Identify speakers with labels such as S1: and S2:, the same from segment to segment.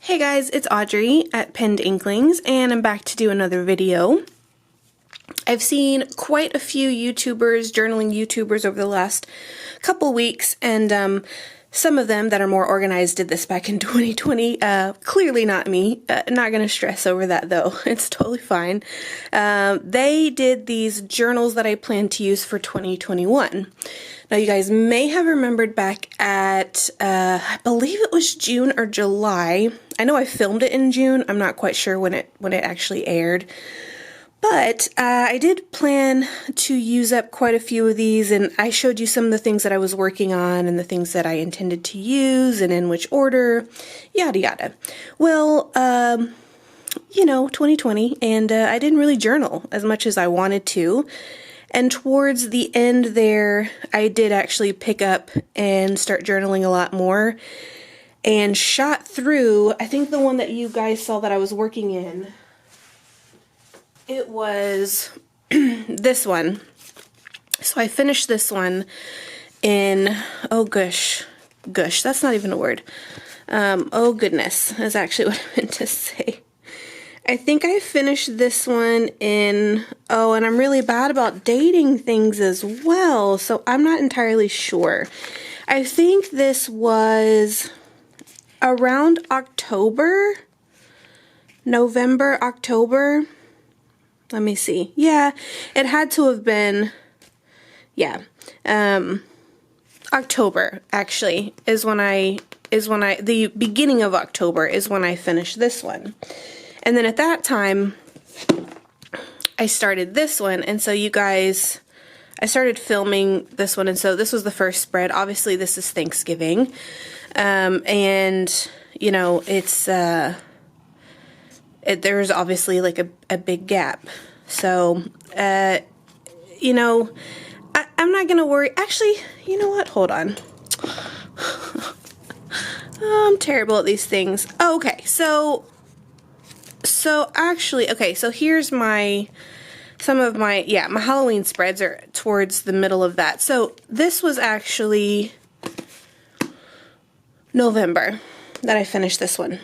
S1: Hey guys, it's Audrey at Penned Inklings, and I'm back to do another video. I've seen quite a few YouTubers, journaling YouTubers over the last couple weeks, and some of them that are more organized did this back in 2020. Clearly not me. Not going to stress over that though. It's totally fine. They did these journals that I plan to use for 2021. Now you guys may have remembered back at, I believe it was June or July. I know I filmed it in June. I'm not quite sure when it actually aired. But I did plan to use up quite a few of these, and I showed you some of the things that I was working on and the things that I intended to use and in which order, yada yada. Well, you know, 2020, and I didn't really journal as much as I wanted to. And towards the end there, I did actually pick up and start journaling a lot more and shot through, I think the one that you guys saw that I was working in, it was this one. So I finished this one in, oh gosh, that's not even a word. Oh goodness, is actually what I meant to say. I think I finished this one in, oh, and I'm really bad about dating things as well, so I'm not entirely sure. I think this was around October, November, October. Let me see. Yeah, it had to have been, yeah, October actually is when the beginning of October is when I finished this one. And then at that time, I started this one, and so you guys, I started filming this one, and so this was the first spread. Obviously, this is Thanksgiving, and, you know, it's, there's obviously, like, a big gap. So, you know, I'm not going to worry. Actually, you know what? Hold on. Oh, I'm terrible at these things. Oh, okay, so actually, okay, so here's my Halloween spreads are towards the middle of that. So this was actually November that I finished this one.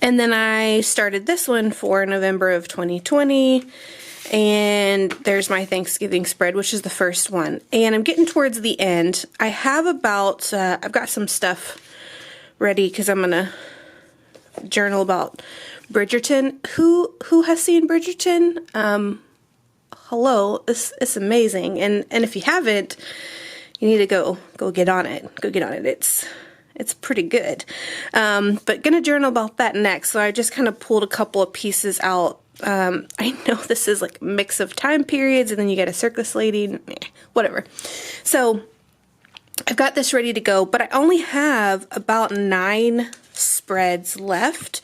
S1: And then I started this one for November of 2020. And there's my Thanksgiving spread, which is the first one. And I'm getting towards the end. I have about, I've got some stuff ready because I'm going to journal about Bridgerton. Who has seen Bridgerton? Hello, it's amazing, and if you haven't, you need to go get on it. Go get on it. It's pretty good. But gonna journal about that next. So I just kind of pulled a couple of pieces out. I know this is like a mix of time periods, and then you get a circus lady, whatever. So I've got this ready to go, but I only have about 9 spreads left,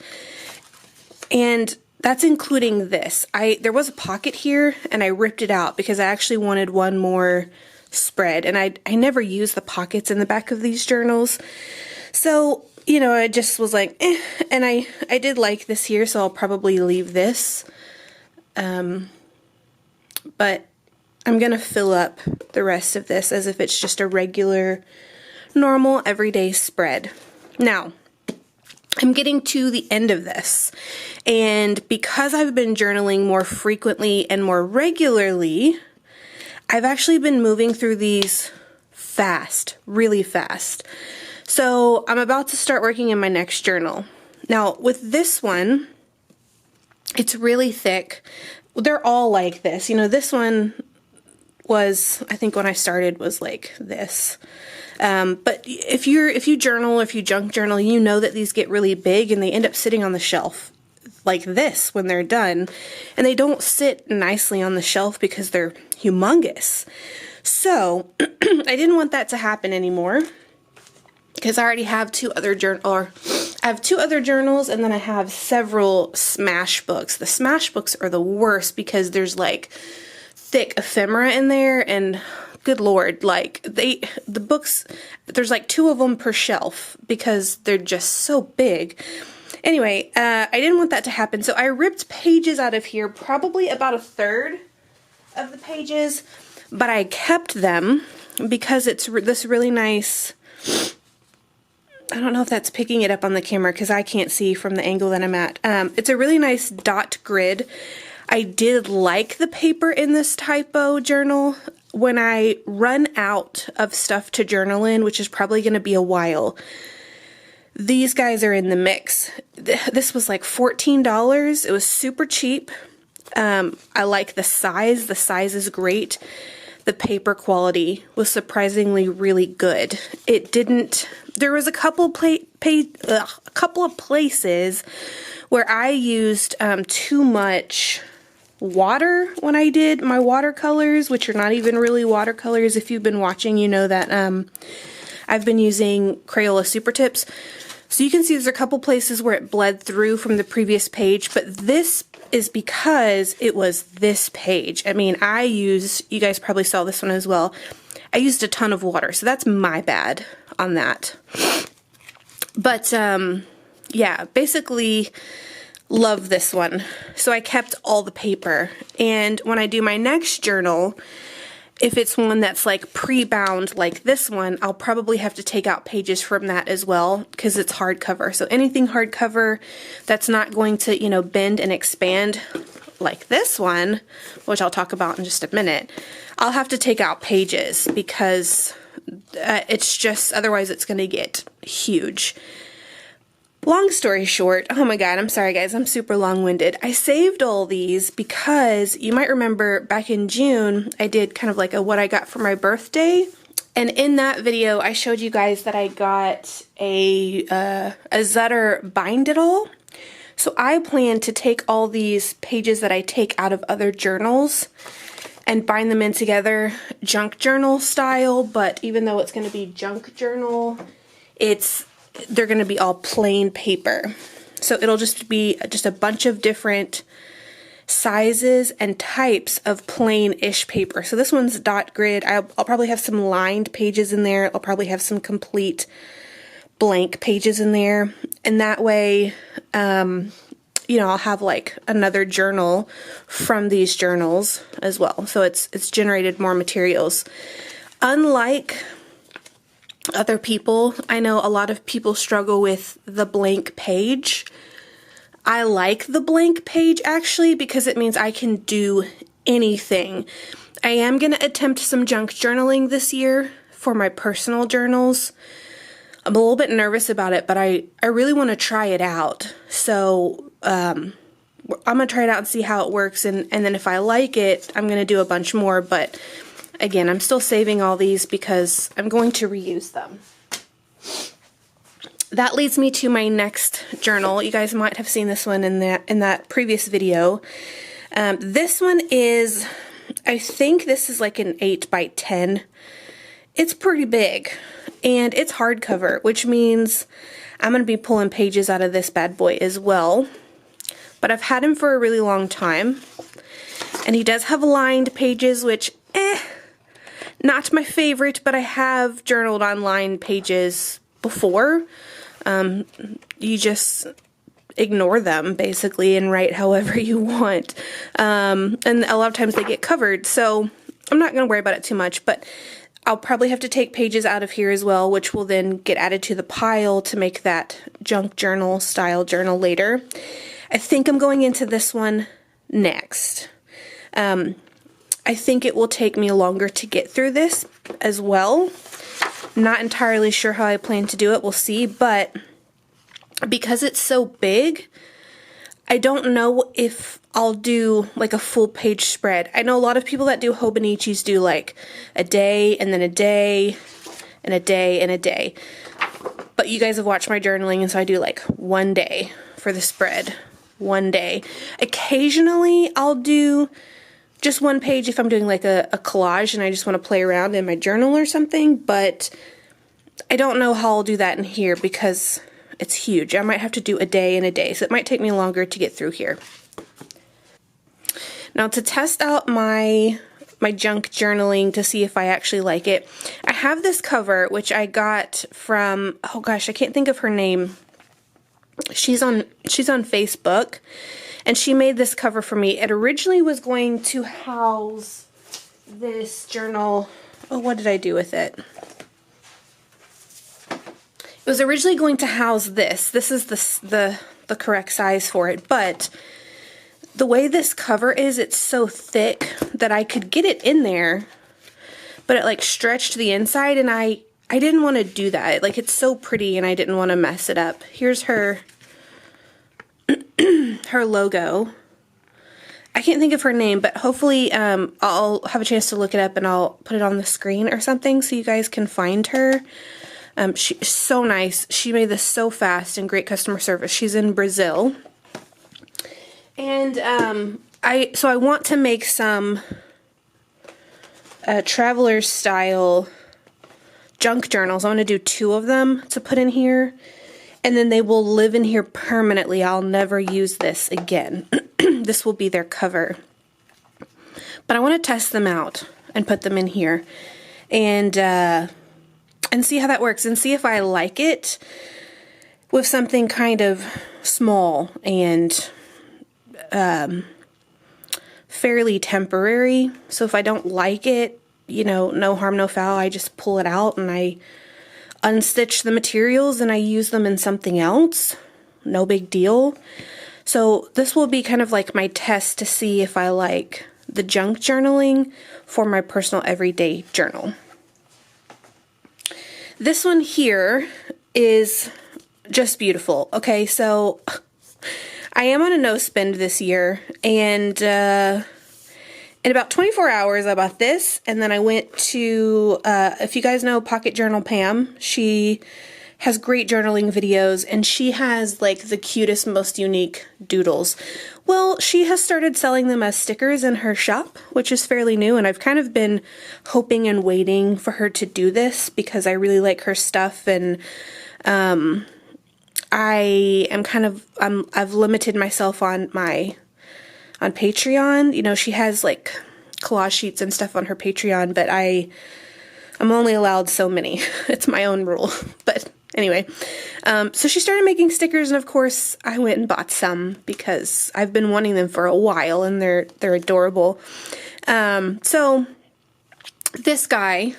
S1: and that's including this. There was a pocket here, and I ripped it out because I actually wanted one more spread, and I never use the pockets in the back of these journals. So, you know, I just was like, eh, and I did like this here, so I'll probably leave this. But I'm gonna fill up the rest of this as if it's just a regular, normal, everyday spread. Now, I'm getting to the end of this, and because I've been journaling more frequently and more regularly, I've actually been moving through these fast, really fast. So I'm about to start working in my next journal. Now, with this one, it's really thick. They're all like this. You know, this one was, I think when I started, was like this. But if you journal, if you junk journal, you know that these get really big and they end up sitting on the shelf like this when they're done. And they don't sit nicely on the shelf because they're humongous. So I didn't want that to happen anymore because I already have two other journals, and then I have several smash books. The smash books are the worst because there's like thick ephemera in there, and good Lord, like the books, there's like 2 of them per shelf because they're just so big. Anyway, I didn't want that to happen, so I ripped pages out of here, probably about 1/3 of the pages, but I kept them because it's this really nice, I don't know if that's picking it up on the camera because I can't see from the angle that I'm at. It's a really nice dot grid. I did like the paper in this typo journal. When I run out of stuff to journal in, which is probably going to be a while, these guys are in the mix. This was like $14. It was super cheap. I like the size. The size is great. The paper quality was surprisingly really good. It didn't, there was a couple of places where I used too much water when I did my watercolors, which are not even really watercolors. If you've been watching, you know that I've been using Crayola Super Tips. So you can see there's a couple places where it bled through from the previous page, but this is because it was this page. I mean, you guys probably saw this one as well, I used a ton of water, so that's my bad on that. But yeah, basically love this one. So I kept all the paper, and when I do my next journal, if it's one that's like pre-bound like this one, I'll probably have to take out pages from that as well because it's hardcover. So anything hardcover that's not going to, you know, bend and expand like this one, which I'll talk about in just a minute, I'll have to take out pages because it's just, otherwise it's going to get huge. Long story short, oh my god, I'm sorry guys, I'm super long-winded. I saved all these because you might remember back in June, I did kind of like a what I got for my birthday. And in that video, I showed you guys that I got a Zutter Bind It All. So I plan to take all these pages that I take out of other journals and bind them in together, junk journal style, but even though it's going to be junk journal, they're going to be all plain paper. So it'll just be just a bunch of different sizes and types of plain-ish paper. So this one's dot grid. I'll probably have some lined pages in there. I'll probably have some complete blank pages in there. And that way, you know, I'll have like another journal from these journals as well. So it's generated more materials. Unlike other people, I know a lot of people struggle with the blank page. I like the blank page actually because it means I can do anything. I am going to attempt some junk journaling this year for my personal journals. I'm a little bit nervous about it, but I really want to try it out. So I'm going to try it out and see how it works, and then if I like it, I'm going to do a bunch more, but again, I'm still saving all these because I'm going to reuse them. That leads me to my next journal. You guys might have seen this one in that previous video. This one is, I think this is like an 8 by 10. It's pretty big, and it's hardcover, which means I'm going to be pulling pages out of this bad boy as well. But I've had him for a really long time, and he does have lined pages, which, not my favorite, but I have journaled on lined pages before. You just ignore them, basically, and write however you want. And a lot of times they get covered, so I'm not going to worry about it too much, but I'll probably have to take pages out of here as well, which will then get added to the pile to make that junk journal style journal later. I think I'm going into this one next. I think it will take me longer to get through this as well. Not entirely sure how I plan to do it, we'll see, but because it's so big, I don't know if I'll do like a full page spread. I know a lot of people that do Hobonichis do like a day and then a day and a day and a day. But you guys have watched my journaling, and so I do like one day for the spread. One day. Occasionally I'll do just one page if I'm doing like a collage and I just want to play around in my journal or something, but I don't know how I'll do that in here because it's huge. I might have to do a day and a day, so it might take me longer to get through here. Now, to test out my junk journaling to see if I actually like it, I have this cover which I got from, oh gosh, I can't think of her name. She's on Facebook, and she made this cover for me. It originally was going to house this journal. Oh, what did I do with it? It was originally going to house this. This is the correct size for it, but the way this cover is, it's so thick that I could get it in there, but it like stretched the inside, and I didn't want to do that. Like, it's so pretty and I didn't want to mess it up. Here's her her logo. I can't think of her name, but hopefully I'll have a chance to look it up and I'll put it on the screen or something so you guys can find her. She's so nice. She made this so fast and great customer service. She's in Brazil. And I want to make some traveler style junk journals. I want to do 2 of them to put in here, and then they will live in here permanently. I'll never use this again. This will be their cover. But I want to test them out and put them in here and see how that works and see if I like it with something kind of small and fairly temporary. So if I don't like it, you know, no harm, no foul. I just pull it out and I unstitch the materials and I use them in something else. No big deal. So this will be kind of like my test to see if I like the junk journaling for my personal everyday journal. This one here is just beautiful. Okay, so I am on a no spend this year, and in about 24 hours I bought this, and then I went to, if you guys know Pocket Journal Pam, she has great journaling videos, and she has like the cutest, most unique doodles. Well, she has started selling them as stickers in her shop, which is fairly new, and I've kind of been hoping and waiting for her to do this because I really like her stuff, and I am kind of, I've limited myself on Patreon. You know, she has like collage sheets and stuff on her Patreon, but I'm only allowed so many. It's my own rule. But anyway, so she started making stickers, and of course I went and bought some because I've been wanting them for a while, and they're adorable. So this guy,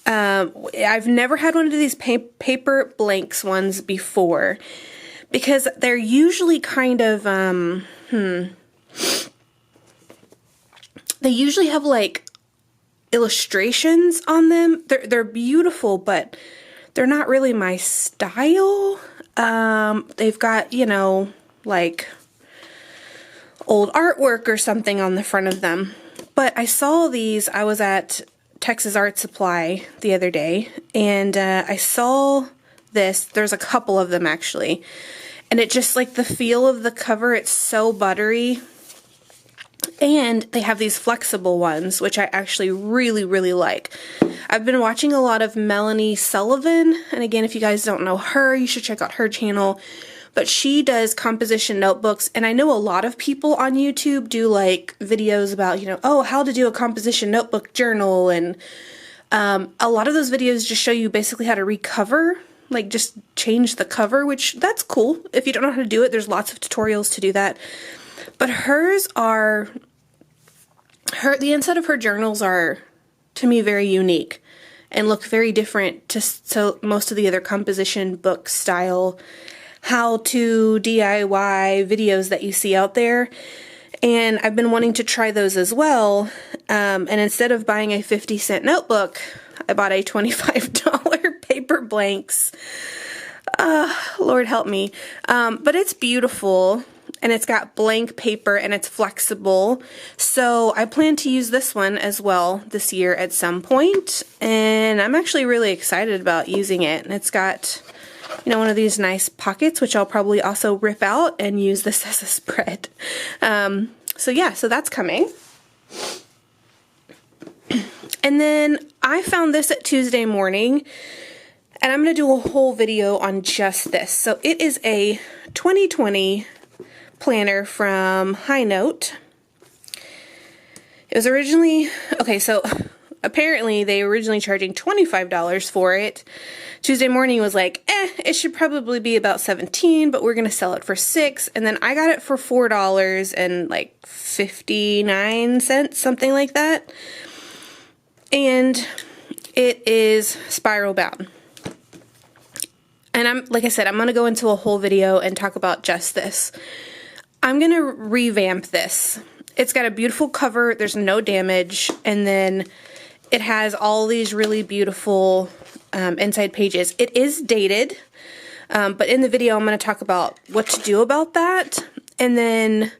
S1: I've never had one of these paper blanks ones before because they're usually kind of, they usually have like illustrations on them. They're beautiful, but they're not really my style. They've got, you know, like old artwork or something on the front of them. But I saw these, I was at Texas Art Supply the other day, and I saw this. There's a couple of them actually, and it just, like, the feel of the cover, it's so buttery. And they have these flexible ones, which I actually really, really like. I've been watching a lot of Melanie Sullivan, and again, if you guys don't know her, you should check out her channel. But she does composition notebooks, and I know a lot of people on YouTube do like videos about, you know, oh, how to do a composition notebook journal, and a lot of those videos just show you basically how to recover, like just change the cover, which that's cool. If you don't know how to do it, there's lots of tutorials to do that. But hers are, the inside of her journals are, to me, very unique and look very different to most of the other composition book style how-to DIY videos that you see out there. And I've been wanting to try those as well. And instead of buying a 50-cent notebook, I bought a $25 paper blanks. Lord help me. But it's beautiful, and it's got blank paper, and it's flexible. So I plan to use this one as well this year at some point, and I'm actually really excited about using it. And it's got, you know, one of these nice pockets, which I'll probably also rip out and use this as a spread. So yeah, so that's coming. And then I found this at Tuesday morning, and I'm going to do a whole video on just this. So it is a 2020 planner from High Note. It was originally, okay, so apparently they were originally charging $25 for it. Tuesday morning was like, it should probably be about $17, but we're going to sell it for $6. And then I got it for $4 and like 59 cents, something like that. And it is spiral bound. And like I said, I'm going to go into a whole video and talk about just this. I'm going to revamp this. It's got a beautiful cover, there's no damage, and then it has all these really beautiful inside pages. It is dated, but in the video I'm going to talk about what to do about that, and then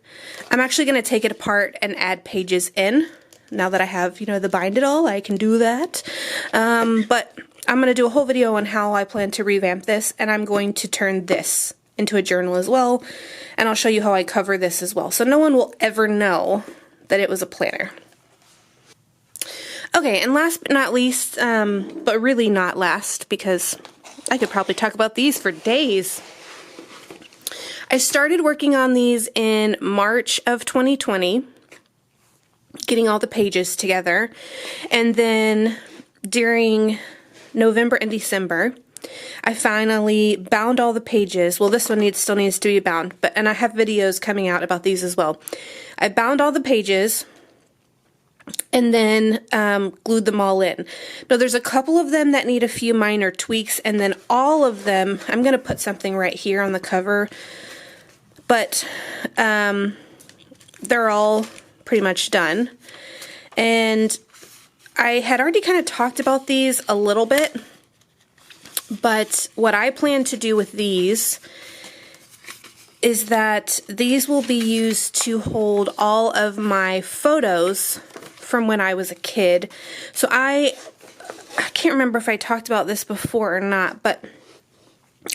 S1: I'm actually going to take it apart and add pages in. Now that I have, you know, the bind it all, I can do that. But I'm going to do a whole video on how I plan to revamp this, and I'm going to turn this into a journal as well, and I'll show you how I cover this as well, so no one will ever know that it was a planner. Okay, and last but not least, but really not last, because I could probably talk about these for days. I started working on these in March of 2020, getting all the pages together, and then during November and December, I finally bound all the pages. Well, this one still needs to be bound, and I have videos coming out about these as well. I bound all the pages and then glued them all in. Now, there's a couple of them that need a few minor tweaks, and then all of them, I'm going to put something right here on the cover, but they're all pretty much done. And I had already kind of talked about these a little bit, but what I plan to do with these is that these will be used to hold all of my photos from when I was a kid. So I can't remember if I talked about this before or not, but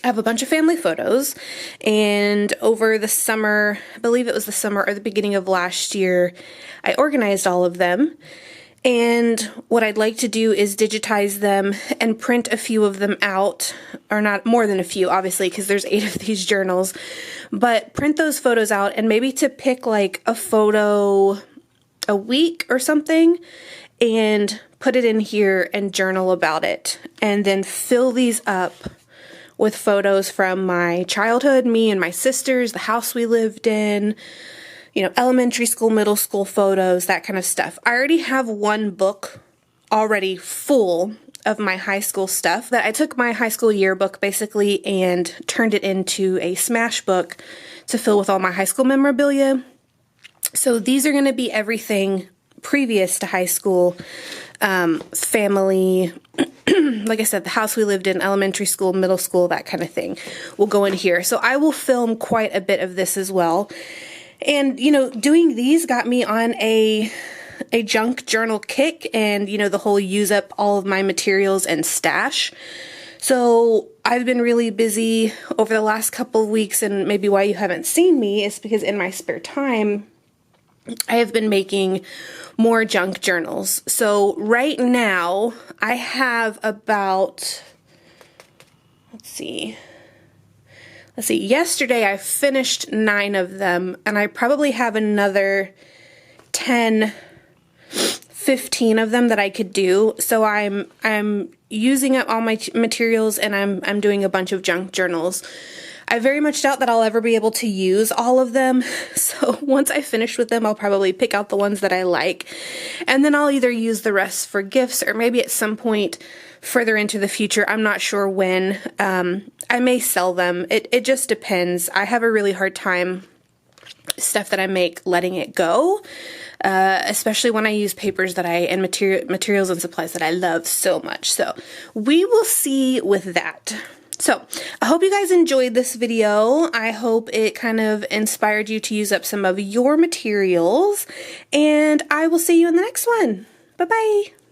S1: I have a bunch of family photos, and over the summer, I believe it was the summer or the beginning of last year, I organized all of them. And what I'd like to do is digitize them and print a few of them out, or not more than a few, obviously, because there's 8 of these journals, but print those photos out, and maybe to pick like a photo a week or something and put it in here and journal about it, and then fill these up with photos from my childhood, me and my sisters, the house we lived in, you know, elementary school, middle school photos, that kind of stuff. I already have one book already full of my high school stuff that I took my high school yearbook basically and turned it into a smash book to fill with all my high school memorabilia. So these are going to be everything previous to high school, family, like I said, the house we lived in, elementary school, middle school, that kind of thing will go in here. So I will film quite a bit of this as well. And, you know, doing these got me on a junk journal kick, and, you know, the whole use up all of my materials and stash. So I've been really busy over the last couple of weeks, and maybe why you haven't seen me is because in my spare time, I have been making more junk journals. So right now, I have about, let's see, yesterday I finished 9 of them, and I probably have another 10, 15 of them that I could do. So I'm using up all my materials, and I'm doing a bunch of junk journals. I very much doubt that I'll ever be able to use all of them, so once I finish with them, I'll probably pick out the ones that I like, and then I'll either use the rest for gifts, or maybe at some point further into the future, I'm not sure when, I may sell them. It just depends. I have a really hard time, stuff that I make, letting it go, especially when I use papers that and materials and supplies that I love so much, so we will see with that. So, I hope you guys enjoyed this video. I hope it kind of inspired you to use up some of your materials, and I will see you in the next one. Bye-bye!